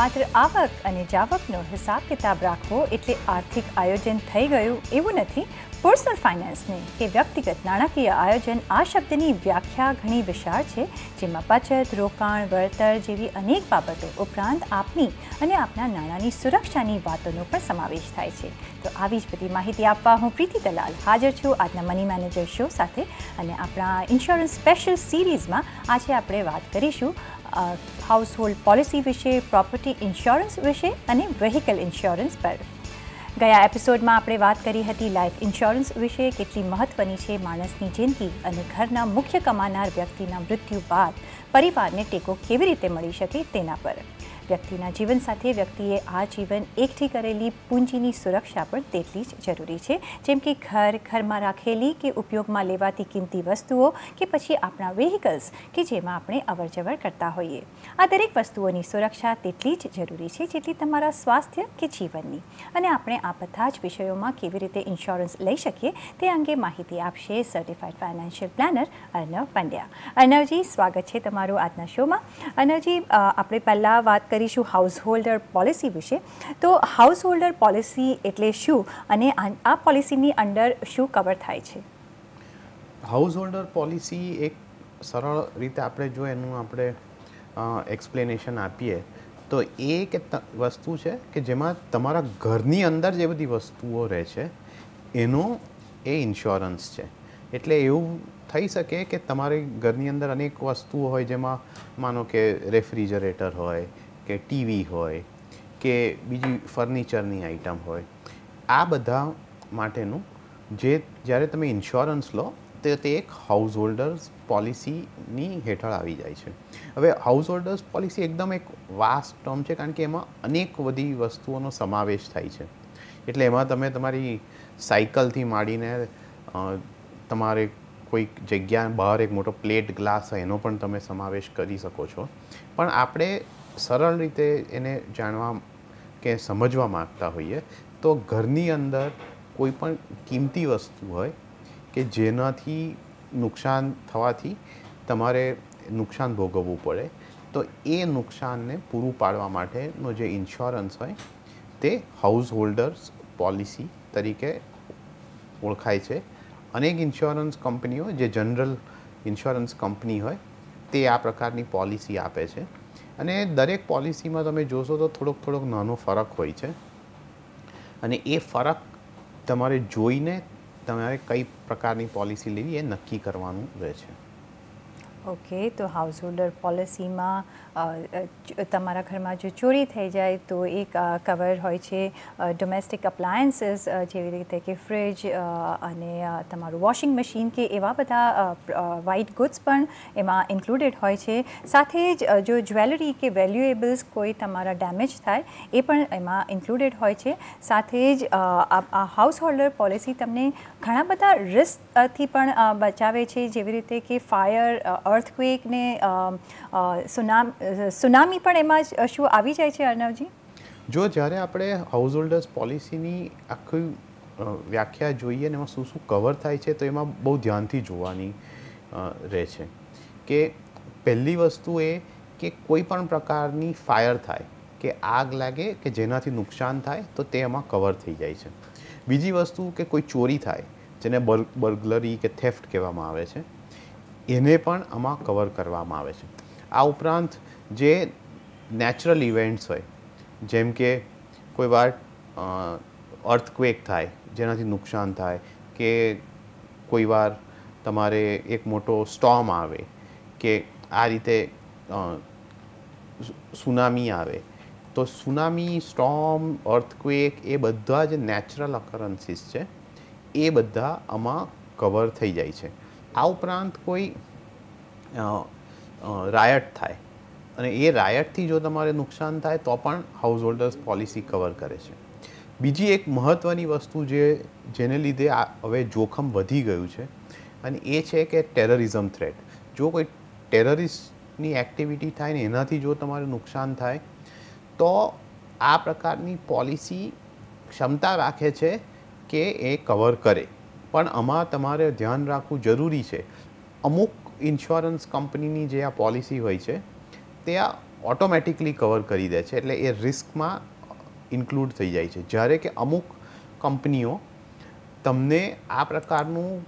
માત્ર આવક અને જાવકનો હિસાબ કિતાબ રાખવો એટલે આર્થિક આયોજન થઈ ગયું એવું નથી. પર્સનલ ફાઇનાન્સને કે વ્યક્તિગત નાણાકીય આયોજન આ શબ્દની વ્યાખ્યા ઘણી વિશાળ છે, જેમાં બચત, રોકાણ, વળતર જેવી અનેક બાબતો ઉપરાંત આપની અને આપના નાણાંની સુરક્ષાની વાતોનો પણ સમાવેશ થાય છે. તો આવી જ બધી માહિતી આપવા હું પ્રીતિ દલાલ હાજર છું આજના મની મેનેજર શો સાથે. અને આપણા ઇન્સ્યોરન્સ સ્પેશિયલ સિરીઝમાં આજે આપણે વાત કરીશું હાઉસહોલ્ડ પોલિસી વિશે, પ્રોપર્ટી ઇન્સ્યોરન્સ વિશે અને વ્હીકલ ઇન્સ્યોરન્સ પર. ગયા એપિસોડમાં આપણે વાત કરી હતી લાઈફ ઇન્સ્યોરન્સ વિશે, કેટલી મહત્ત્વની છે માણસની જિંદગી અને ઘરના મુખ્ય કમાનાર વ્યક્તિના મૃત્યુ બાદ પરિવારને ટેકો કેવી રીતે મળી શકે તેના પર. વ્યક્તિના જીવન સાથે વ્યક્તિએ આ જીવન એકઠી કરેલી પૂંજીની સુરક્ષા પણ તેટલી જ જરૂરી છે, જેમ કે ઘરમાં રાખેલી કે ઉપયોગમાં લેવાતી કિંમતી વસ્તુઓ કે પછી આપણા વ્હીકલ્સ કે જેમાં આપણે અવરજવર કરતા હોઈએ. આ દરેક વસ્તુઓની સુરક્ષા તેટલી જ જરૂરી છે જેટલી તમારા સ્વાસ્થ્ય કે જીવનની. અને આપણે આ બધા જ વિષયોમાં કેવી રીતે ઇન્સ્યોરન્સ લઈ શકીએ તે અંગે માહિતી આપશે certified financial planar Arnav Pandya. અર્નવજી, સ્વાગત છે તમારું આજના શોમાં. અર્નવજી, આપણે પહેલાં વાત કરીશું હાઉસહોલ્ડર પોલિસી વિશે. તો હાઉસહોલ્ડર પોલિસી એટલે શું અને આ પોલિસીની અંડર શું કવર થાય છે? હાઉસહોલ્ડર પોલિસી એક સરળ રીતે આપણે જો એનું આપણે એક્સપ્લેનેશન આપીએ તો એ કે વસ્તુ છે કે જેમાં તમારા ઘરની અંદર જે બધી વસ્તુઓ રહે છે એનો એ ઇન્સ્યોરન્સ છે. એટલે એવું થઈ શકે કે તમારી ઘરની અંદર અનેક વસ્તુઓ હોય, જેમાં માનો કે રેફ્રિજરેટર હોય કે ટીવી હોય કે બીજી ફર્નિચરની આઇટમ હોય. આ બધા માટેનું જ્યારે તમે ઇન્સ્યોરન્સ લો તો તે એક હાઉસહોલ્ડર્સ પોલિસીની હેઠળ આવી જાય છે. હવે હાઉસહોલ્ડર્સ પોલિસી એકદમ એક વાસ્ટ ટર્મ છે, કારણ કે એમાં અનેક બધી વસ્તુઓનો સમાવેશ થાય છે. એટલે એમાં તમે તમારી સાયકલથી માંડીને તમારે કોઈક જગ્યા બહાર એક મોટો પ્લેટ ગ્લાસ હોય એનો પણ તમે સમાવેશ કરી શકો છો. પણ આપણે સરળ રીતે એને જાણવા કે સમજવા માગતા હોઈએ તો ઘરની અંદર કોઈ પણ કિંમતી વસ્તુ હોય કે જેનાથી નુકસાન થવાથી તમારે નુકસાન ભોગવવું પડે, તો એ નુકસાનને પૂરું પાડવા માટેનો જે ઇન્સ્યોરન્સ હોય તે હાઉસહોલ્ડર્સ પોલિસી તરીકે ઓળખાય છે. અનેક ઇન્સ્યોરન્સ કંપનીઓ જે જનરલ ઇન્સ્યોરન્સ કંપની હોય તે આ પ્રકારની પોલિસી આપે છે. અને દરેક પોલિસીમાં તમે જોશો તો થોડોક નાનો ફરક હોય છે, અને એ ફરક તમારે જોઈને તમારે કઈ પ્રકારની પોલિસી લેવી એ નક્કી કરવાનું રહે છે. ઓકે, તો હાઉસહોલ્ડર પોલિસીમાં તમારા ઘરમાં જો ચોરી થઈ જાય તો એક કવર હોય છે. ડોમેસ્ટિક અપ્લાયન્સીસ જેવી રીતે કે ફ્રિજ અને તમારું વોશિંગ મશીન કે એવા બધા વ્હાઇટ ગુડ્સ પણ એમાં ઇન્ક્લુડેડ હોય છે. સાથે જ જો જ્વેલરી કે વેલ્યુએબલ્સ કોઈ તમારા ડેમેજ થાય એ પણ એમાં ઇન્ક્લુડેડ હોય છે. સાથે જ આ હાઉસહોલ્ડર પોલિસી તમને ઘણા બધા રિસ્કથી પણ બચાવે છે, જેવી રીતે કે ફાયર, અર્થક્વેક ને સુનામી પણ એમાં શું આવી જાય છે? અર્નવજી, જો જ્યારે આપણે હાઉસહોલ્ડર્સ પોલિસીની આખી વ્યાખ્યા જોઈએ ને એમાં શું શું કવર થાય છે તો એમાં બહુ ધ્યાનથી જોવાની રહે છે. કે પહેલી વસ્તુ એ કે કોઈ પણ પ્રકારની ફાયર થાય કે આગ લાગે કે જેનાથી નુકસાન થાય તો તે એમાં કવર થઈ જાય છે. બીજી વસ્તુ કે કોઈ ચોરી થાય જેને બર્ગલરી કે થેફ્ટ કહેવામાં આવે છે, એને પણ આમાં કવર કરવામાં આવે છે. આ ઉપરાંત જે નેચરલ ઇવેન્ટ્સ હોય, જેમ કે કોઈ વાર અર્થક્વેક થાય જેનાથી નુકસાન થાય, કે કોઈ વાર તમારે એક મોટો સ્ટોર્મ આવે કે આ રીતે સુનામી આવે, તો સુનામી, સ્ટોર્મ, અર્થક્વેક એ બધા જે નેચરલ અકરન્સીસ છે એ બધા આમાં કવર થઈ જાય છે. આ ઉપરાંત કોઈ રાયટ થાય અને એ રાયટથી જો તમારે નુકસાન થાય તો પણ હાઉસહોલ્ડર્સ પોલિસી કવર કરે છે. બીજી એક મહત્ત્વની વસ્તુ જેને લીધે હવે જોખમ વધી ગયું છે અને એ છે કે ટેરરિઝમ થ્રેટ. જો કોઈ ટેરરિસ્ટની એક્ટિવિટી થાય ને એનાથી જો તમારે નુકસાન થાય તો આ પ્રકારની પોલિસી ક્ષમતા રાખે છે કે એ કવર કરે. પણ આમાં તમારે ધ્યાન રાખવું જરૂરી છે. અમુક ઇન્સ્યોરન્સ કંપનીની જે આ પોલિસી હોય છે તે આ ઓટોમેટિકલી કવર કરી દે છે, એટલે એ રિસ્કમાં ઇન્ક્લુડ થઈ જાય છે. જ્યારે કે અમુક કંપનીઓ તમને આ પ્રકારનું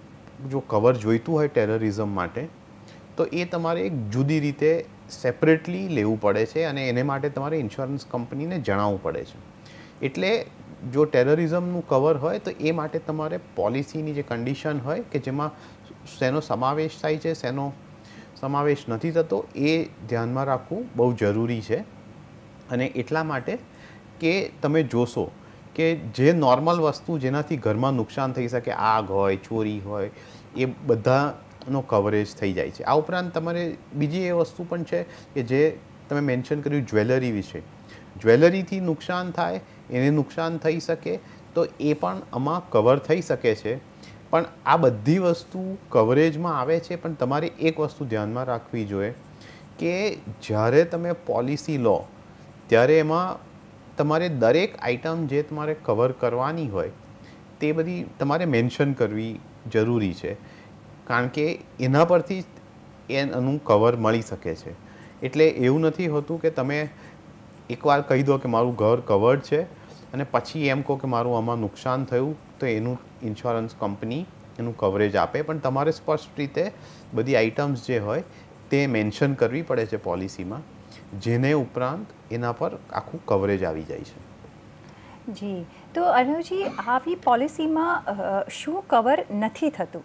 જો કવર જોઈતું હોય ટેરરિઝમ માટે, તો એ તમારે એક જુદી રીતે સેપરેટલી લેવું પડે છે અને એને માટે તમારે ઇન્સ્યોરન્સ કંપનીને જણાવવું પડે છે. એટલે જો ટેરરિઝમનું કવર હોય તો એ માટે તમારે પોલિસીની જે કન્ડિશન હોય કે જેમાં શેનો સમાવેશ થાય છે, શેનો સમાવેશ નથી થતો, એ ધ્યાનમાં રાખવું બહુ જરૂરી છે. અને એટલા માટે કે તમે જોશો કે જે નોર્મલ વસ્તુ જેનાથી ઘરમાં નુકસાન થઈ શકે, આગ હોય, ચોરી હોય, એ બધાનો કવરેજ થઈ જાય છે. આ ઉપરાંત તમારે બીજી એ વસ્તુ પણ છે કે જે તમે મેન્શન કર્યું જ્વેલરી વિશે. જ્વેલરીથી નુકસાન થાય, એને નુકસાન થઈ શકે તો એ પણ આમાં કવર થઈ શકે છે. પણ આ બધી વસ્તુ કવરેજમાં આવે છે, પણ તમારે એક વસ્તુ ધ્યાનમાં રાખવી જોઈએ કે જ્યારે તમે પોલિસી લો ત્યારે એમાં તમારે દરેક આઇટમ જે તમારે કવર કરવાની હોય તે બધી તમારે મેન્શન કરવી જરૂરી છે, કારણ કે એના પરથી એનું કવર મળી શકે છે. એટલે એવું નથી હોતું કે તમે એકવાર કહી દો કે મારું ઘર કવર્ડ છે અને પછી એમ કહો કે મારું આમાં નુકસાન થયું તો એનું ઇન્સ્યોરન્સ કંપની એનું કવરેજ આપે. પણ તમારે સ્પષ્ટ રીતે બધી આઇટમ્સ જે હોય તે મેન્શન કરવી પડે છે પોલિસીમાં, જેને ઉપરાંત એના પર આખું કવરેજ આવી જાય છે. જી, તો અર્ણવજી, આવી પોલિસીમાં શું કવર નથી થતું?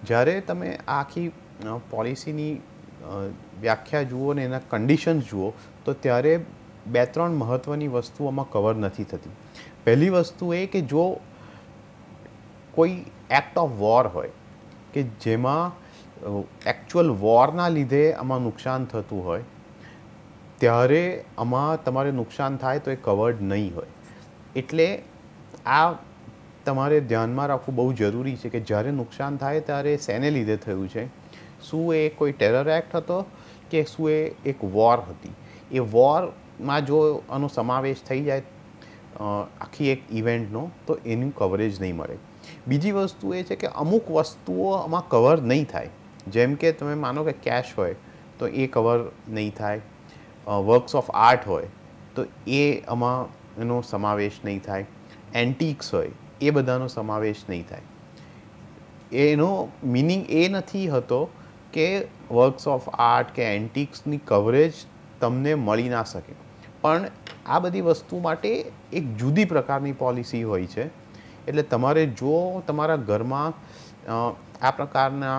જ્યારે તમે આખી પોલિસીની વ્યાખ્યા જુઓ ને એના કન્ડિશન્સ જુઓ તો ત્યારે 2-3 મહત્ત્વની વસ્તુ આમાં કવર નથી થતી. પહેલી વસ્તુ એ કે જો કોઈ એક્ટ ઓફ વોર હોય કે જેમાં એકચ્યુઅલ વોરના લીધે આમાં નુકસાન થતું હોય, ત્યારે આમાં તમારે નુકસાન થાય તો એ કવર્ડ નહીં હોય. એટલે આ તમારે ધ્યાનમાં રાખવું બહુ જરૂરી છે કે જ્યારે નુકસાન થાય ત્યારે શેને લીધે થયું છે, શું એ કોઈ ટેરર એક્ટ હતો કે શું એ એક વોર હતી. એ વોરમાં જો આનો સમાવેશ થઈ જાય આખી એક ઇવેન્ટનો તો એનું કવરેજ નહીં મળે. બીજી વસ્તુ એ છે કે અમુક વસ્તુઓ આમાં કવર નહીં થાય, જેમ કે તમે માનો કે કેશ હોય તો એ કવર નહીં થાય, વર્ક્સ ઓફ આર્ટ હોય તો એ આમાં એનો સમાવેશ નહીં થાય, એન્ટિક્સ હોય એ બધાનો સમાવેશ નહીં થાય. એનો મિનિંગ એ નથી હોતો કે વર્ક્સ ઓફ આર્ટ કે એન્ટિક્સની કવરેજ તમને મળી ના શકે, પણ આ બધી વસ્તુ માટે એક જુદી પ્રકારની પોલિસી હોય છે. એટલે તમારે જો તમારા ઘરમાં આ પ્રકારના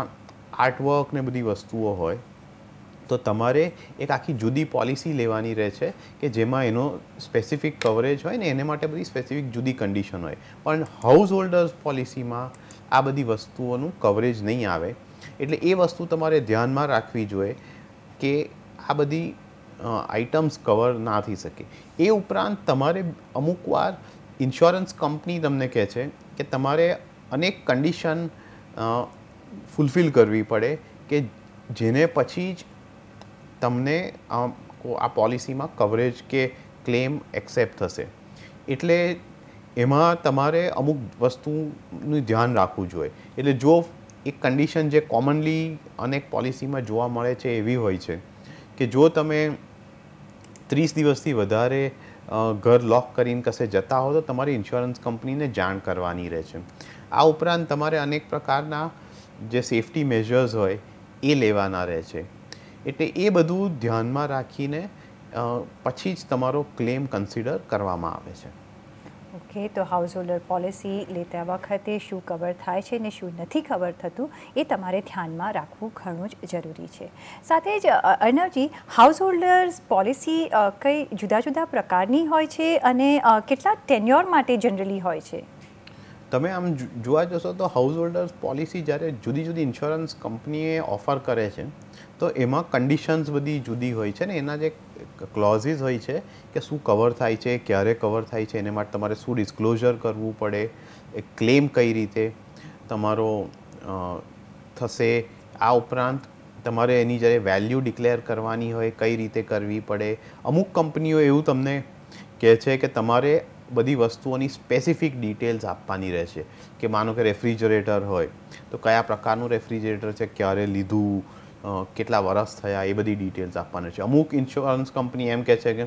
આર્ટવર્ક ને બધી વસ્તુઓ હોય તો તમારે એક આખી જુદી પોલિસી લેવાની રહે છે કે જેમાં એનો સ્પેસિફિક કવરેજ હોય ને એને માટે બધી સ્પેસિફિક જુદી કન્ડિશન હોય. પણ હાઉસ હોલ્ડર્સ પોલિસીમાં આ બધી વસ્તુઓનું કવરેજ નહીં આવે. એટલે એ વસ્તુ તમારે ધ્યાનમાં રાખવી જોઈએ કે આ બધી આઇટમ્સ કવર ના થઈ શકે. એ ઉપરાંત તમારે અમુક વાર ઇન્સ્યોરન્સ કંપની તમને કહે છે કે તમારે અનેક કન્ડિશન ફૂલફિલ કરવી પડે કે જેને પછી જ તમને આ પોલિસીમાં કવરેજ કે ક્લેમ એક્સેપ્ટ થશે. એટલે એમાં તમારે અમુક વસ્તુનું ધ્યાન રાખવું જોઈએ. એટલે જો એક કન્ડિશન જે કોમનલી અનેક પોલિસીમાં જોવા મળે છે એવી હોય છે કે જો તમે 30 દિવસથી વધારે ઘર લોક કરીને કશે જતા હો તો તમારી ઇન્સ્યોરન્સ કંપનીને જાણ કરવાની રહે છે. આ ઉપરાંત તમારે અનેક પ્રકારના જે સેફટી મેજર્સ હોય એ લેવાના રહે છે. એટલે એ બધું ધ્યાનમાં રાખીને પછી જ તમારો ક્લેમ કન્સિડર કરવામાં આવે છે. ઓકે, તો હાઉસ હોલ્ડર પોલિસી લેતા વખતે શું કવર થાય છે ને શું નથી કવર થતું એ તમારે ધ્યાનમાં રાખવું ઘણું જ જરૂરી છે. સાથે જ અર્ણવજી, હાઉસ હોલ્ડર્સ પોલિસી કઈ જુદા જુદા પ્રકારની હોય છે અને કેટલા ટેન્યોર માટે જનરલી હોય છે? તમે આમ જોવા જશો તો હાઉસ હોલ્ડર્સ પોલિસી જ્યારે જુદી જુદી ઇન્સ્યોરન્સ કંપનીએ ઓફર કરે છે તો એમાં કન્ડિશન્સ બધી જુદી હોય છે ને એના જે ક્લોઝિસ હોય છે કે શું કવર થાય છે, ક્યારે કવર થાય છે, એને માટે તમારે શું ડિસ્ક્લોઝર કરવું પડે, એ ક્લેમ કઈ રીતે તમારો થશે. આ ઉપરાંત તમારે એની જ્યારે વેલ્યુ ડિક્લેર કરવાની હોય કઈ રીતે કરવી પડે. અમુક કંપનીઓ એવું તમને કહે છે કે તમારે બધી વસ્તુઓની સ્પેસિફિક ડિટેલ્સ આપવાની રહેશે કે માનો કે રેફ્રિજરેટર હોય તો કયા પ્રકારનું રેફ્રિજરેટર છે, ક્યારે લીધું, કેટલા વર્ષ થયા એ બધી ડિટેલ્સ આપવાની છે. અમુક ઇન્સ્યોરન્સ કંપની એમ કહે છે કે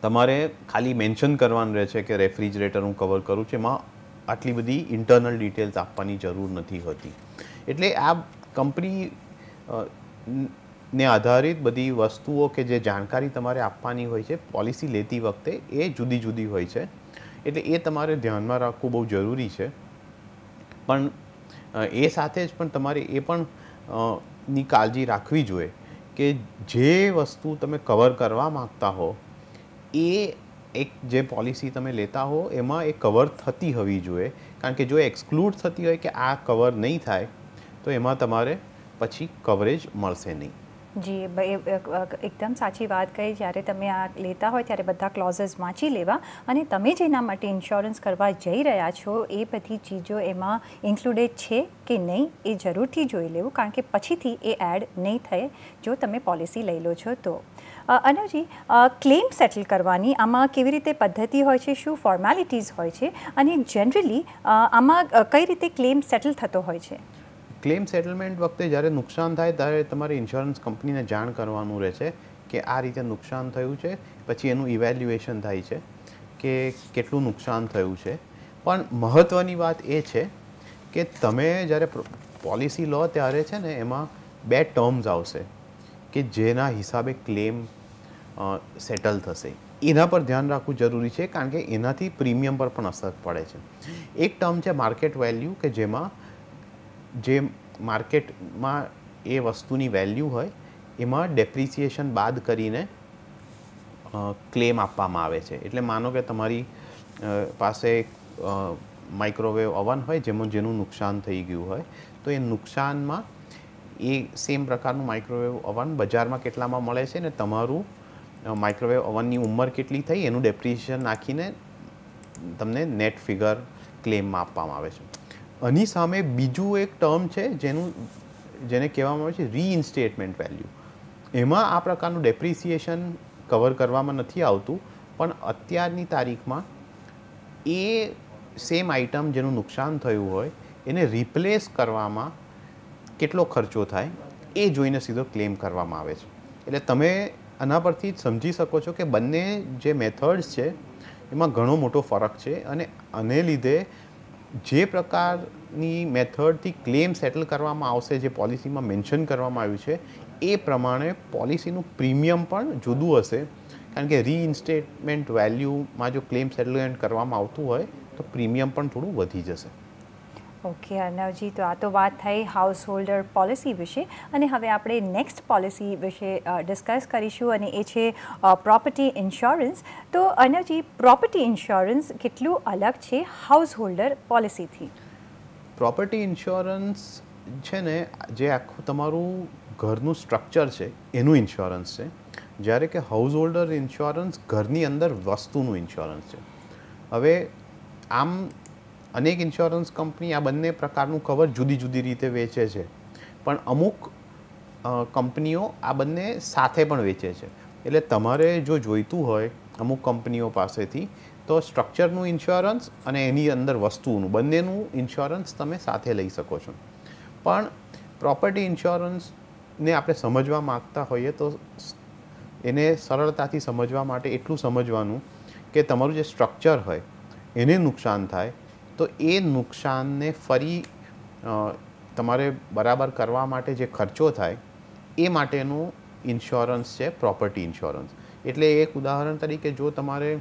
તમારે ખાલી મેન્શન કરવાનું રહે છે કે રેફ્રિજરેટર હું કવર કરું છું, એમાં આટલી બધી ઇન્ટરનલ ડિટેલ્સ આપવાની જરૂર નથી હોતી. એટલે આ કંપની ને આધારિત બધી વસ્તુઓ કે જે જાણકારી તમારે આપવાની હોય છે પોલિસી લેતી વખતે એ જુદી જુદી હોય છે. એટલે એ તમારે ધ્યાનમાં રાખવું બહુ જરૂરી છે. પણ એ સાથે જ પણ તમારે એ પણ ની કાળજી રાખવી જોઈએ કે જે વસ્તુ તમે કવર કરવા માગતા હો એ એક જે પોલિસી તમે લેતા હો એમાં એ કવર થતી હોવી જોઈએ. કારણ કે જો એક્સક્લુડ થતી હોય કે આ કવર નહીં થાય તો એમાં તમારે પછી કવરેજ મળશે નહીં. જી, એકદમ સાચી વાત કહી. જ્યારે તમે આ લેતા હોય ત્યારે બધા ક્લોઝસ વાંચી લેવા અને તમે જેના માટે ઇન્સ્યોરન્સ કરવા જઈ રહ્યા છો એ બધી ચીજો એમાં ઇન્ક્લુડેડ છે કે નહીં એ જરૂરથી જોઈ લેવું, કારણ કે પછીથી એ એડ નહીં થાય જો તમે પોલિસી લઈ લો છો તો. અનુજી, ક્લેમ સેટલ કરવાની આમાં કેવી રીતે પદ્ધતિ હોય છે, શું ફોર્મેલિટીઝ હોય છે અને જનરલી આમાં કઈ રીતે ક્લેમ સેટલ થતો હોય છે? ક્લેમ સેટલમેન્ટ વખતે જ્યારે નુકસાન થાય ત્યારે તમારે ઇન્સ્યોરન્સ કંપનીને જાણ કરવાનું રહે છે કે આ રીતે નુકસાન થયું છે. પછી એનું ઇવેલ્યુએશન થાય છે કે કેટલું નુકસાન થયું છે. પણ મહત્ત્વની વાત એ છે કે તમે જ્યારે પોલિસી લો ત્યારે છે ને એમાં 2 ટર્મ્સ આવશે કે જેના હિસાબે ક્લેમ સેટલ થશે. એના પર ધ્યાન રાખવું જરૂરી છે કારણ કે એનાથી પ્રીમિયમ પર પણ અસર પડે છે. એક ટર્મ છે માર્કેટ વેલ્યુ કે જેમાં જે માર્કેટમાં એ વસ્તુની વેલ્યુ હોય એમાં ડેપ્રિસિએશન બાદ કરીને ક્લેમ આપવામાં આવે છે. એટલે માનો કે તમારી પાસે માઇક્રોવેવ ઓવન હોય જેનું નુકસાન થઈ ગયું હોય તો એ નુકસાનમાં એ સેમ પ્રકારનું માઇક્રોવેવ ઓવન બજારમાં કેટલામાં મળે છે ને તમારું માઇક્રોવેવ ઓવનની ઉંમર કેટલી થઈ એનું ડેપ્રિસિએશન નાખીને તમને નેટ ફિગર ક્લેમમાં આપવામાં આવે છે. આની સામે બીજું એક ટર્મ છે જેને કહેવામાં આવે છે રીઇન્સ્ટેટમેન્ટ વેલ્યુ. એમાં આ પ્રકારનું ડેપ્રિસિએશન કવર કરવામાં નથી આવતું, પણ અત્યારની તારીખમાં એ સેમ આઇટમ જેનું નુકસાન થયું હોય એને રિપ્લેસ કરવામાં કેટલો ખર્ચો થાય એ જોઈને સીધો ક્લેમ કરવામાં આવે છે. એટલે તમે આના પરથી જ સમજી શકો છો કે બંને જે મેથડ્સ છે એમાં ઘણો મોટો ફરક છે અને આને લીધે જે પ્રકારની મેથડથી ક્લેમ સેટલ કરવામાં આવશે જે પોલિસીમાં મેન્શન કરવામાં આવ્યું છે એ પ્રમાણે પોલિસીનું પ્રીમિયમ પણ જુદું હશે. કારણ કે રીઇન્સ્ટેટમેન્ટ વેલ્યુમાં જો ક્લેમ સેટલમેન્ટ કરવામાં આવતું હોય તો પ્રીમિયમ પણ થોડું વધી જશે. ઓકે અર્ણવજી, તો આ તો વાત થઈ હાઉસ હોલ્ડર પોલિસી વિશે અને હવે આપણે નેક્સ્ટ પોલિસી વિશે ડિસ્કસ કરીશું અને એ છે પ્રોપર્ટી ઇન્સ્યોરન્સ. તો અર્ણવજી, પ્રોપર્ટી ઇન્સ્યોરન્સ કેટલું અલગ છે હાઉસ હોલ્ડર પોલિસીથી? પ્રોપર્ટી ઇન્સ્યોરન્સ છે ને જે આખું તમારું ઘરનું સ્ટ્રક્ચર છે એનું ઇન્સ્યોરન્સ છે, જ્યારે કે હાઉસ હોલ્ડર ઇન્સ્યોરન્સ ઘરની અંદર વસ્તુનું ઇન્સ્યોરન્સ છે. હવે આમ અનેક ઇન્સ્યોરન્સ કંપની આ બંને પ્રકારનું કવર જુદી જુદી રીતે વેચે છે, પણ અમુક કંપનીઓ આ બંને સાથે પણ વેચે છે. એટલે તમારે જો જોઈતું હોય અમુક કંપનીઓ પાસેથી તો સ્ટ્રક્ચરનું ઇન્સ્યોરન્સ અને એની અંદર વસ્તુનું બંનેનું ઇન્સ્યોરન્સ તમે સાથે લઈ શકો છો. પણ પ્રોપર્ટી ઇન્સ્યોરન્સને આપણે સમજવા માગતા હોઈએ તો એને સરળતાથી સમજવા માટે એટલું સમજવાનું કે તમારું જે સ્ટ્રક્ચર હોય એને નુકસાન થાય તો એ નુકસાનને ફરી તમારે બરાબર કરવા માટે જે ખર્ચો થાય એ માટેનું ઇન્સ્યોરન્સ છે પ્રોપર્ટી ઇન્સ્યોરન્સ. એટલે એક ઉદાહરણ તરીકે જો તમારે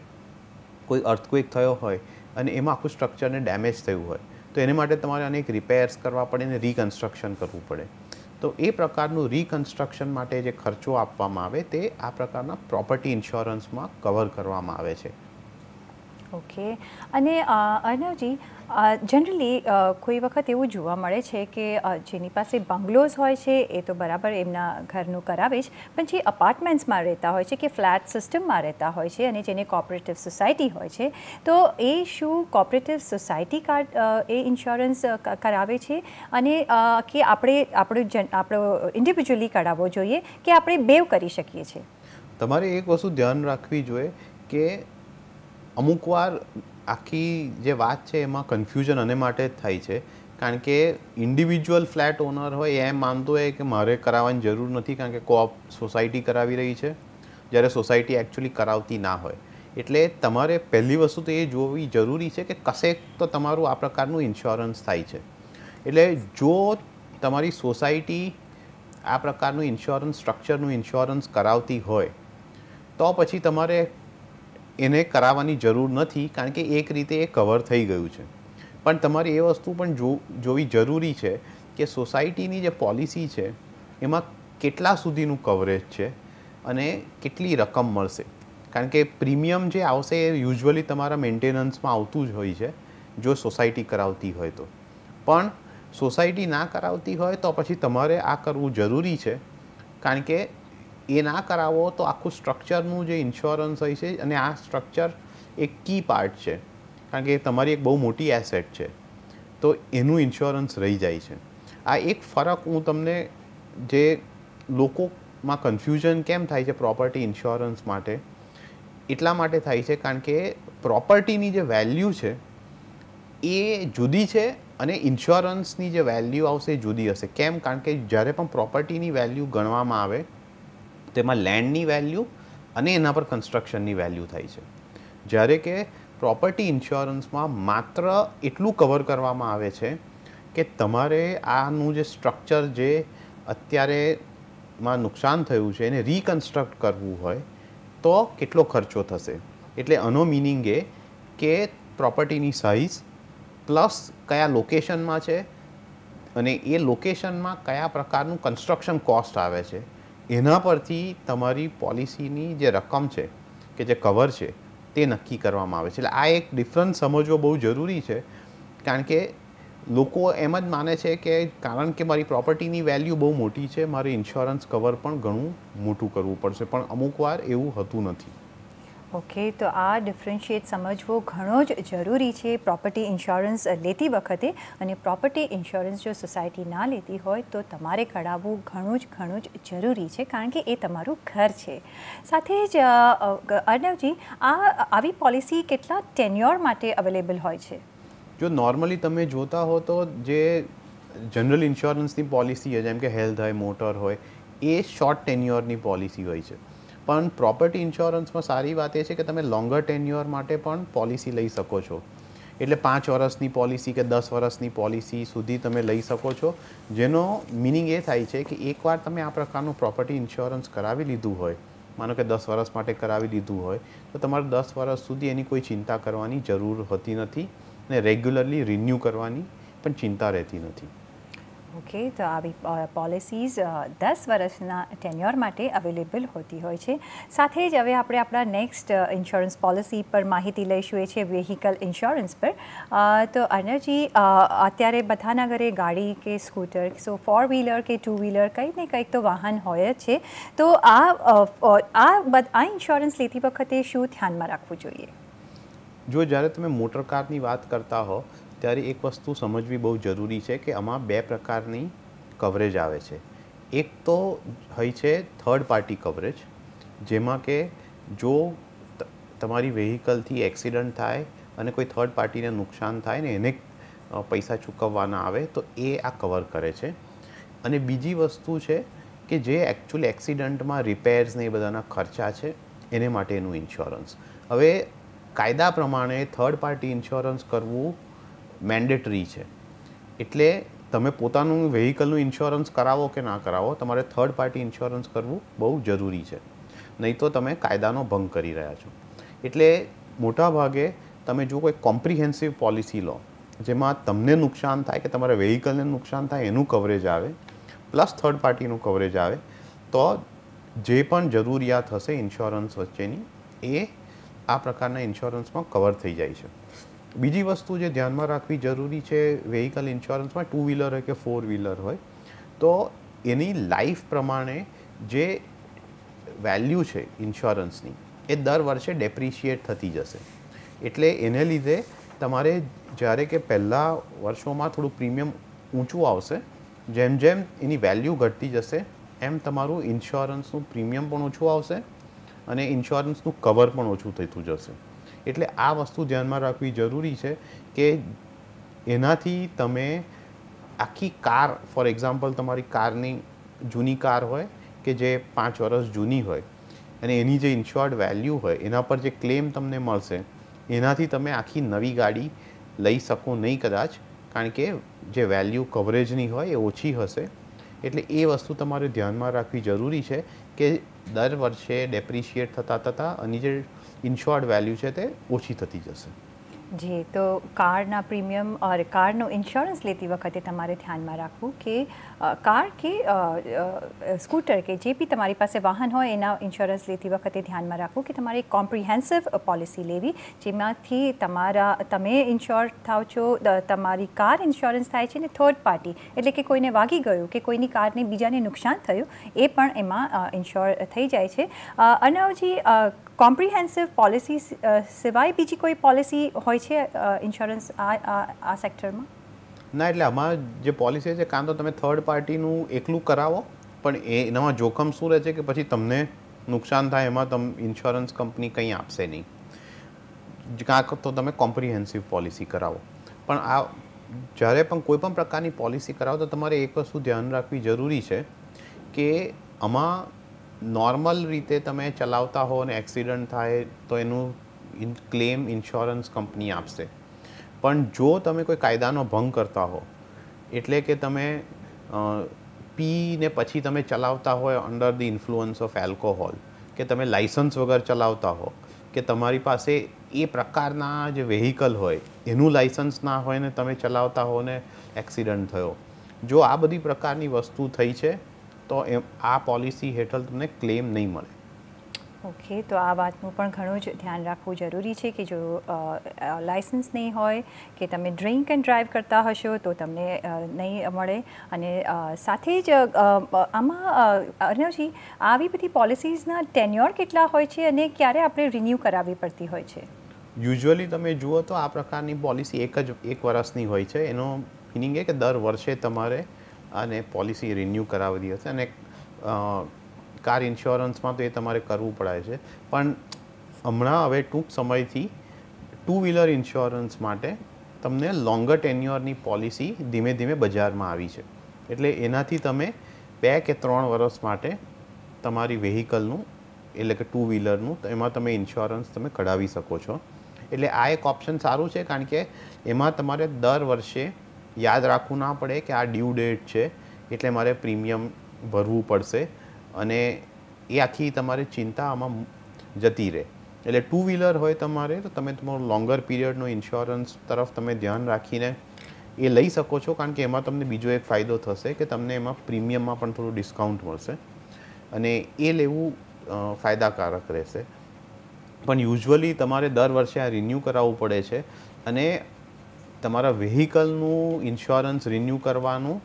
કોઈ અર્થક્વેક થયો હોય અને એમાં આખું સ્ટ્રક્ચરને ડેમેજ થયું હોય તો એને માટે તમારે અનેક રિપેર્સ કરવા પડે અને રિકન્સ્ટ્રક્શન કરવું પડે. તો એ પ્રકારનું રિકન્સ્ટ્રક્શન માટે જે ખર્ચો આપવામાં આવે તે આ પ્રકારના પ્રોપર્ટી ઇન્સ્યોરન્સમાં કવર કરવામાં આવે છે. ઓકે. અને અર્ણવજી, જનરલી કોઈ વખત એવું જોવા મળે છે કે જેની પાસે બંગલોઝ હોય છે એ તો બરાબર એમના ઘરનું કરાવે જ, પણ જે અપાર્ટમેન્ટ્સમાં રહેતા હોય છે કે ફ્લેટ સિસ્ટમમાં રહેતા હોય છે અને જેને કોઓપરેટિવ સોસાયટી હોય છે તો એ શું કોઓપરેટિવ સોસાયટી કાર્ડ એ ઇન્સ્યોરન્સ કરાવે છે અને કે આપણો ઇન્ડિવિજ્યુઅલી કરાવવો જોઈએ કે આપણે બેવ કરી શકીએ છીએ? તમારે એક વસ્તુ ધ્યાન રાખવી જોઈએ કે અમુક વાર આખી જે વાત છે એમાં કન્ફ્યુઝન અને માટે જ થાય છે, કારણ કે ઇન્ડિવિજ્યુઅલ ફ્લેટ ઓનર હોય એમ માનતો હોય કે મારે કરાવવાની જરૂર નથી, કારણ કે કોઓપ સોસાયટી કરાવી રહી છે, જ્યારે સોસાયટી એકચ્યુઅલી કરાવતી ના હોય. એટલે તમારે પહેલી વસ્તુ તો એ જોવી જરૂરી છે કે કશેક તો તમારું આ પ્રકારનું ઇન્સ્યોરન્સ થાય છે. એટલે જો તમારી સોસાયટી આ પ્રકારનું ઇન્સ્યોરન્સ સ્ટ્રક્ચરનું ઇન્સ્યોરન્સ કરાવતી હોય તો પછી તમારે એને કરાવવાની જરૂર નથી, કારણ કે એક રીતે એ કવર થઈ ગયું છે. પણ તમારે એ વસ્તુ પણ જોવી જરૂરી છે કે સોસાયટીની જે પોલિસી છે એમાં કેટલા સુધીનું કવરેજ છે અને કેટલી રકમ મળશે. કારણ કે પ્રીમિયમ જે આવશે એ યુઝ્યુઅલી તમારા મેન્ટેનન્સમાં આવતું જ હોય છે જો સોસાયટી કરાવતી હોય તો. પણ સોસાયટી ના કરાવતી હોય તો પછી તમારે આ કરવું જરૂરી છે, કારણ કે એ ના કરાવો તો આખું સ્ટ્રક્ચરનું જે ઇન્સ્યોરન્સ હોય છે, અને આ સ્ટ્રક્ચર એક કી પાર્ટ છે, કારણ કે તમારી એક બહુ મોટી એસેટ છે, તો એનું ઇન્સ્યોરન્સ રહી જાય છે. આ એક ફરક હું તમને, જે લોકોમાં કન્ફ્યુઝન કેમ થાય છે પ્રોપર્ટી ઇન્સ્યોરન્સ માટે, એટલા માટે થાય છે કારણ કે પ્રોપર્ટીની જે વેલ્યુ છે એ જુદી છે અને ઇન્સ્યોરન્સની જે વેલ્યુ આવશે એ જુદી હશે. કેમ? કારણ કે જ્યારે પણ પ્રોપર્ટીની વેલ્યુ ગણવામાં આવે તેમાં લેન્ડની વેલ્યુ અને એના પર કન્સ્ટ્રક્શનની વેલ્યુ થાય છે. જ્યારે કે પ્રોપર્ટી ઇન્સ્યોરન્સમાં માત્ર એટલું કવર કરવામાં આવે છે કે તમારે આનું જે સ્ટ્રક્ચર જે અત્યારેમાં નુકસાન થયું છે એને રીકન્સ્ટ્રક્ટ કરવું હોય તો કેટલો ખર્ચો થશે. એટલે આનો મિનિંગ એ કે પ્રોપર્ટીની સાઇઝ પ્લસ કયા લોકેશનમાં છે અને એ લોકેશનમાં કયા પ્રકારનું કન્સ્ટ્રક્શન કોસ્ટ આવે છે, એના પરથી તમારી પોલિસીની જે રકમ છે કે જે કવર છે તે નક્કી કરવામાં આવે છે. એટલે આ એક ડિફરન્સ સમજવો બહુ જરૂરી છે, કારણ કે લોકો એમ જ માને છે કે કારણ કે મારી પ્રોપર્ટીની વેલ્યુ બહુ મોટી છે મારે ઇન્સ્યોરન્સ કવર પણ ઘણું મોટું કરવું પડશે, પણ અમુક વાર એવું હોતું નથી. ઓકે, તો આ ડિફરન્શિએટ સમજવો ઘણો જ જરૂરી છે પ્રોપર્ટી ઇન્સ્યોરન્સ લેતી વખતે. અને પ્રોપર્ટી ઇન્સ્યોરન્સ જો સોસાયટી ના લેતી હોય તો તમારે કઢાવવું ઘણું જ જરૂરી છે, કારણ કે એ તમારું ઘર છે. સાથે જ અર્ણવજી, આવી પોલિસી કેટલા ટેન્યોર માટે અવેલેબલ હોય છે? જો નોર્મલી તમે જોતા હો તો જે જનરલ ઇન્સ્યોરન્સની પોલિસી છે, જેમ કે હેલ્થ હોય, મોટર હોય, એ શોર્ટ ટેન્યોરની પોલિસી હોય છે. પણ પ્રોપર્ટી ઇન્સ્યોરન્સમાં સારી વાત એ છે કે તમે લોંગર ટેન્યોર માટે પણ પોલિસી લઈ શકો છો. એટલે 5 વર્ષની પોલિસી કે 10 વર્ષની પોલિસી સુધી તમે લઈ શકો છો, જેનો મિનિંગ એ થાય છે કે એકવાર તમે આ પ્રકારનું પ્રોપર્ટી ઇન્સ્યોરન્સ કરાવી લીધું હોય, માનો કે 10 વર્ષ માટે કરાવી લીધું હોય, તો તમારે 10 વર્ષ સુધી એની કોઈ ચિંતા કરવાની જરૂર હોતી નથી અને રેગ્યુલરલી રિન્યૂ કરવાની પણ ચિંતા રહેતી નથી. ઓકે, તો આવી પોલિસીઝ 10 વર્ષના ટેન્યોર માટે અવેલેબલ હોતી હોય છે. સાથે જ હવે આપણે આપણા નેક્સ્ટ ઇન્સ્યોરન્સ પોલિસી પર માહિતી લઈશું, એ છે વ્હીકલ ઇન્સ્યોરન્સ પર. તો અર્ણવજી, અત્યારે બધાના ઘરે ગાડી કે સ્કૂટર, સો 4 વ્હીલર કે 2 વ્હીલર કંઈક ને કંઈક તો વાહન હોય જ છે. તો આ ઇન્સ્યોરન્સ લેતી વખતે શું ધ્યાનમાં રાખવું જોઈએ? જો જ્યારે તમે મોટર કારની વાત કરતા હો ત્યારે એક વસ્તુ સમજવી બહુ જરૂરી છે કે આમાં 2 પ્રકારની કવરેજ આવે છે. એક તો હોય છે થર્ડ પાર્ટી કવરેજ, જેમાં કે જો તમારી વ્હીકલથી એક્સિડન્ટ થાય અને કોઈ થર્ડ પાર્ટીને નુકસાન થાય ને એને પૈસા ચૂકવવાના આવે તો એ આ કવર કરે છે. અને બીજી વસ્તુ છે કે જે એકચ્યુઅલી એક્સિડન્ટમાં રિપેર્સ ને એ બધાના ખર્ચા છે એને માટેનું ઇન્સ્યોરન્સ. હવે કાયદા પ્રમાણે થર્ડ પાર્ટી ઇન્સ્યોરન્સ કરવું મેન્ડેટરી છે. એટલે તમે પોતાનું વ્હીકલનું ઇન્સ્યોરન્સ કરાવો કે ના કરાવો, તમારે થર્ડ પાર્ટી ઇન્સ્યોરન્સ કરવું બહુ જરૂરી છે, નહીં તો તમે કાયદાનો ભંગ કરી રહ્યા છો. એટલે મોટાભાગે તમે જો કોઈ કોમ્પ્રિહેન્સિવ પોલિસી લો જેમાં તમને નુકસાન થાય કે તમારા વ્હીકલને નુકસાન થાય એનું કવરેજ આવે પ્લસ થર્ડ પાર્ટીનું કવરેજ આવે, તો જે પણ જરૂરિયાત હશે ઇન્સ્યોરન્સ વચ્ચેની એ આ પ્રકારના ઇન્સ્યોરન્સમાં કવર થઈ જાય છે. બીજી વસ્તુ જે ધ્યાનમાં રાખવી જરૂરી છે વ્હીકલ ઇન્સ્યોરન્સમાં, 2 વ્હીલર હોય કે 4 વ્હીલર હોય, તો એની લાઈફ પ્રમાણે જે વેલ્યુ છે ઇન્સ્યોરન્સની એ દર વર્ષે ડેપ્રિશિએટ થતી જશે. એટલે એને લીધે તમારે જ્યારે કે પહેલાં વર્ષોમાં થોડું પ્રીમિયમ ઊંચું આવશે, જેમ જેમ એની વેલ્યુ ઘટતી જશે એમ તમારું ઇન્સ્યોરન્સનું પ્રીમિયમ પણ ઓછું આવશે અને ઇન્સ્યોરન્સનું કવર પણ ઓછું થતું જશે. એટલે આ વસ્તુ ધ્યાનમાં રાખવી જરૂરી છે કે એનાથી તમે આખી કાર, ફોર એક્ઝામ્પલ તમારી કારની જૂની કાર હોય કે જે 5 વર્ષ જૂની હોય અને એની જે ઇન્શ્યોર્ડ વેલ્યુ હોય એના પર જે ક્લેમ તમને મળશે એનાથી તમે આખી નવી ગાડી લઈ શકો નહીં કદાચ, કારણ કે જે વેલ્યુ કવરેજની હોય એ ઓછી હશે. એટલે એ વસ્તુ તમારે ધ્યાનમાં રાખવી જરૂરી છે કે દર વર્ષે ડેપ્રિશિએટ થતાં અને જે ઇન્શ્યોર્ડ વેલ્યુ છે તે ઓછી થતી જશે. જી, તો કારના પ્રીમિયમ और કારનો ઇન્સ્યોરન્સ લેતી વખતે તમારે ધ્યાનમાં રાખવું કે કાર કે સ્કૂટર કે જે બી તમારી પાસે વાહન હોય એના ઇન્સ્યોરન્સ લેતી વખતે ધ્યાનમાં રાખવું કે તમારે એક કોમ્પ્રિહેન્સિવ પોલિસી લેવી જેમાંથી તમે ઇન્શ્યોર થાવ છો, તમારી કાર ઇન્સ્યોરન્સ થાય છે ને થર્ડ પાર્ટી એટલે કે કોઈને વાગી ગયું કે કોઈની કારને બીજાને નુકસાન થયું એ પણ એમાં ઇન્શ્યોર થઈ જાય છે. અર્ણવજી, કોમ્પ્રિહેન્સિવ પોલિસી સિવાય બીજી કોઈ પોલિસી હોય છે ઇન્સ્યોરન્સ આ સેક્ટરમાં? ના, એટલે આમાં જે પોલિસી છે કાં તો તમે થર્ડ પાર્ટીનું એકલું કરાવો પણ એનામાં જોખમ શું રહે છે કે પછી તમને નુકસાન થાય એમાં ઇન્સ્યોરન્સ કંપની કંઈ આપશે નહીં. કાં તો તમે કોમ્પ્રિહેન્સિવ પોલિસી કરાવો. પણ આ જ્યારે પણ કોઈ પણ પ્રકારની પોલિસી કરાવો તો તમારે એક વસ્તુ ધ્યાન રાખવી જરૂરી છે કે આમાં નોર્મલ રીતે તમે ચલાવતા હો અને એક્સિડન્ટ થાય તો એનું ક્લેમ ઇન્સ્યોરન્સ કંપની આપશે. પણ જો તમે કોઈ કાયદાનો ભંગ કરતા હો, એટલે કે તમે પીને પછી તમે ચલાવતા હોય under the influence of alcohol, કે તમે લાઇસન્સ વગર ચલાવતા હો, કે તમારી પાસે એ પ્રકારના જે વેહિકલ હોય એનું લાઇસન્સ ના હોય ને તમે ચલાવતા હો ને એક્સિડન્ટ થયો, જો આ બધી પ્રકારની વસ્તુ થઈ છે તો આ પોલિસી હેઠળ તમને ક્લેમ નહીં મળે. ઓકે, તો આ વાતનું પણ ઘણું જ ધ્યાન રાખવું જરૂરી છે કે જો લાઇસન્સ નહીં હોય કે તમે ડ્રિંક એન્ડ ડ્રાઈવ કરતા હશો તો તમને નહીં મળે. અને સાથે જ આમાં અર્ણવજી, આવી બધી પોલિસીઝના ટેન્યોર કેટલા હોય છે અને ક્યારે આપણે રિન્યૂ કરાવવી પડતી હોય છે? યુઝ્યુઅલી તમે જુઓ તો આ પ્રકારની પોલિસી એક વર્ષની હોય છે. એનો મિનિંગ એ કે દર વર્ષે તમારે અને પોલિસી રિન્યૂ કરાવવી હશે. અને કાર ઇન્સ્યોરન્સમાં તો એ તમારે કરવું પડે છે. પણ હમણાં હવે ટૂંક સમયથી 2 વ્હીલર ઇન્સ્યોરન્સ માટે તમને લોંગર ટેન્યોરની પોલિસી ધીમે ધીમે બજારમાં આવી છે. એટલે એનાથી તમે 2 કે 3 વર્ષ માટે તમારી વેહિકલનું એટલે કે 2 વ્હીલરનું એમાં તમે ઇન્સ્યોરન્સ તમે કઢાવી શકો છો. એટલે આ એક ઓપ્શન સારું છે, કારણ કે એમાં તમારે દર વર્ષે યાદ રાખવું ના પડે કે આ ડ્યુ ડેટ છે એટલે મારે પ્રીમિયમ ભરવું પડશે અને એ આખી તમારી ચિંતા આમાં જતી રહે. એટલે 2 વ્હીલર હોય તમારે તો તમે તમારો લોંગર પીરિયડનો ઇન્સ્યોરન્સ તરફ તમે ધ્યાન રાખીને એ લઈ શકો છો, કારણ કે એમાં તમને બીજો એક ફાયદો થશે કે તમને એમાં પ્રીમિયમમાં પણ થોડું ડિસ્કાઉન્ટ મળશે અને એ લેવું ફાયદાકારક રહેશે. પણ યુઝ્યુઅલી તમારે દર વર્ષે આ રિન્યૂ કરાવવું પડે છે અને તમારા વેહિકલનું ઇન્સ્યોરન્સ રિન્યૂ કરવાનું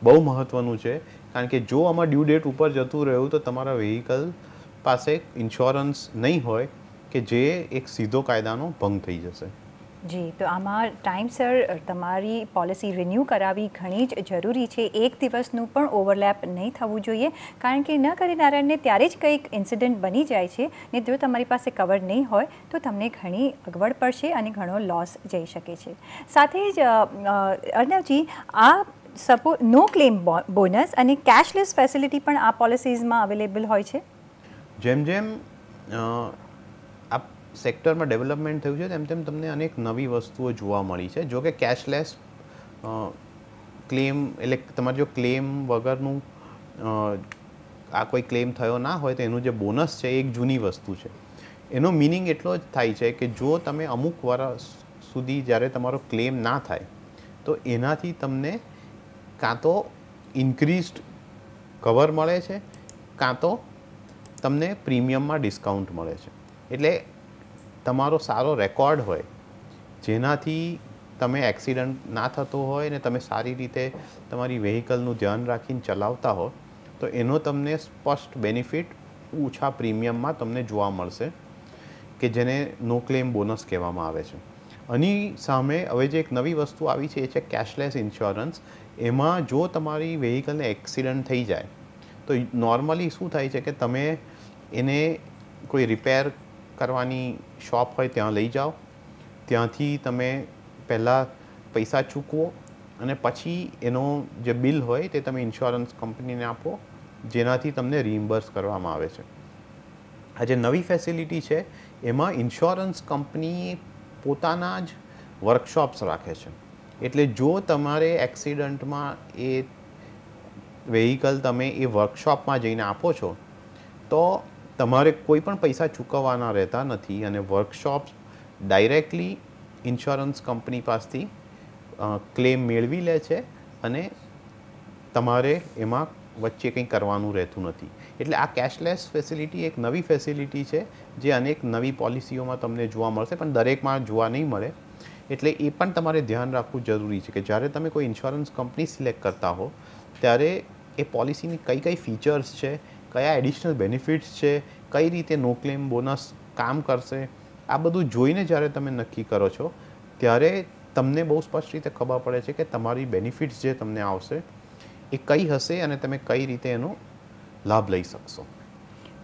બહુ મહત્ત્વનું છે, કારણ કે જો આમાં ડ્યુ ડેટ ઉપર જતું રહ્યું તો તમારા વેહિકલ પાસે ઇન્સ્યોરન્સ નહીં હોય કે જે એક સીધો કાયદાનો ભંગ થઈ જશે. જી, તો આમાં ટાઈમસર તમારી પોલિસી રિન્યૂ કરાવવી ઘણી જ જરૂરી છે. એક દિવસનું પણ ઓવરલેપ નહીં થવું જોઈએ, કારણ કે ન કરી નારાયણને ત્યારે જ કંઈક ઇન્સિડન્ટ બની જાય છે ને જો તમારી પાસે કવર નહીં હોય તો તમને ઘણી અગવડ પડશે અને ઘણો લોસ જઈ શકે છે. સાથે જ અર્ણવજી, આ નો ક્લેમ બોનસ અને કેશલેસ ફેસિલિટી પણ આ પોલિસીઝમાં અવેલેબલ હોય છે? જેમ જેમ આ સેક્ટરમાં ડેવલપમેન્ટ થયું છે તેમ તેમ તમને અનેક નવી વસ્તુઓ જોવા મળી છે. જો કે કેશલેસ ક્લેમ એટલે તમારે જો ક્લેમ વગરનું આ કોઈ ક્લેમ થયો ના હોય તો એનું જે બોનસ છે એ એક જૂની વસ્તુ છે. એનો મિનિંગ એટલો જ થાય છે કે જો તમે અમુક વર્ષ સુધી જ્યારે તમારો ક્લેમ ના થાય તો એનાથી તમને કાં તો ઇન્ક્રીઝડ કવર મળે છે કાં તો તમને પ્રીમિયમમાં ડિસ્કાઉન્ટ મળે છે. એટલે તમારો સારો રેકોર્ડ હોય જેનાથી તમે એક્સિડન્ટ ના થતો હોય ને તમે સારી રીતે તમારી વેહિકલનું ધ્યાન રાખીને ચલાવતા હો તો એનો તમને સ્પષ્ટ બેનિફિટ ઓછા પ્રીમિયમમાં તમને જોવા મળશે કે જેને નો ક્લેમ બોનસ કહેવામાં આવે છે. આની સામે હવે જે એક નવી વસ્તુ આવી છે એ છે કેશલેસ ઇન્સ્યોરન્સ. એમાં જો તમારી વેહિકલને એક્સિડન્ટ થઈ જાય તો નોર્મલી શું થાય છે કે તમે એને કોઈ રિપેર કરવાની શોપ હોય ત્યાં લઈ જાઓ, ત્યાંથી તમે પહેલાં પૈસા ચૂકવો અને પછી એનો જે બિલ હોય તે તમે ઇન્સ્યોરન્સ કંપનીને આપો, જેનાથી તમને રિમ્બર્સ કરવામાં આવે છે. આ જે નવી ફેસિલિટી છે એમાં ઇન્સ્યોરન્સ કંપની પોતાના જ વર્કશોપ્સ રાખે છે. એટલે જો તમારે એક્સિડન્ટમાં એ વેહિકલ તમે એ વર્કશોપમાં જઈને આપો છો તો તમારે કોઈ પણ પૈસા ચૂકવવાના રહેતા નથી અને વર્કશોપ ડાયરેક્ટલી ઇન્સ્યોરન્સ કંપની પાસેથી ક્લેમ મેળવી લે છે અને તમારે એમાં વચ્ચે કંઈ કરવાનું રહેતું નથી. એટલે આ કેશલેસ ફેસિલિટી એક નવી ફેસિલિટી છે જે અનેક નવી પોલિસીઓમાં તમને જોવા મળશે, પણ દરેકમાં જોવા નહીં મળે. એટલે એ પણ તમારે ધ્યાન રાખવું જરૂરી છે કે જ્યારે તમે કોઈ ઇન્સ્યોરન્સ કંપની સિલેક્ટ કરતા હો ત્યારે એ પોલિસીની કઈ કઈ ફીચર્સ છે, કયા એડિશનલ બેનિફિટ્સ છે, કઈ રીતે નો ક્લેમ બોનસ કામ કરશે, આ બધું જોઈને જ્યારે તમે નક્કી કરો છો ત્યારે તમને બહુ સ્પષ્ટ રીતે ખબર પડે છે કે તમારી બેનિફિટ્સ જે તમને આવશે એ કઈ હશે અને તમે કઈ રીતે એનો લાભ લઈ શકશો.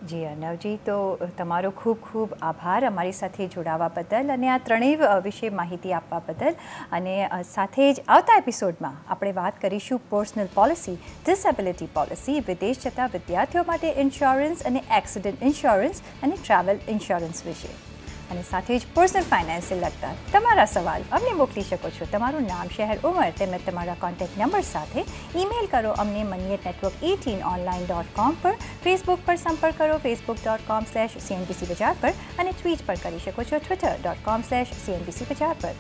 જી અર્ણવજી, તો તમારો ખૂબ ખૂબ આભાર અમારી સાથે જોડાવા બદલ અને આ ત્રણેય વિશે માહિતી આપવા બદલ. અને સાથે જ આવતા એપિસોડમાં આપણે વાત કરીશું પર્સનલ પોલિસી, ડિસેબિલિટી પોલિસી, વિદેશ જતા વિદ્યાર્થીઓ માટે ઇન્સ્યોરન્સ અને એક્સિડન્ટ ઇન્સ્યોરન્સ અને ટ્રાવેલ ઇન્સ્યોરન્સ વિશે. અને સાથે જ પર્સનલ ફાઇનાન્સને લગતા તમારા સવાલ અમને મોકલી શકો છો. તમારું નામ, શહેર, ઉંમર તેમજ તમારા કોન્ટેક્ટ નંબર સાથે ઈમેલ કરો અમને money@network18online.com પર. ફેસબુક પર સંપર્ક કરો facebook.com/CNBC બજાર પર અને ટ્વીટ પર કરી શકો છો twitter.com/CNBC બજાર પર.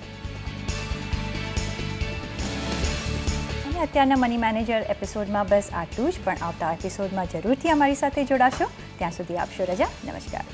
અને અત્યારના મની મેનેજર એપિસોડમાં બસ આટલું જ, પણ આવતા એપિસોડમાં જરૂરથી અમારી સાથે જોડાશો. ત્યાં સુધી આપશો રજા. નમસ્કાર.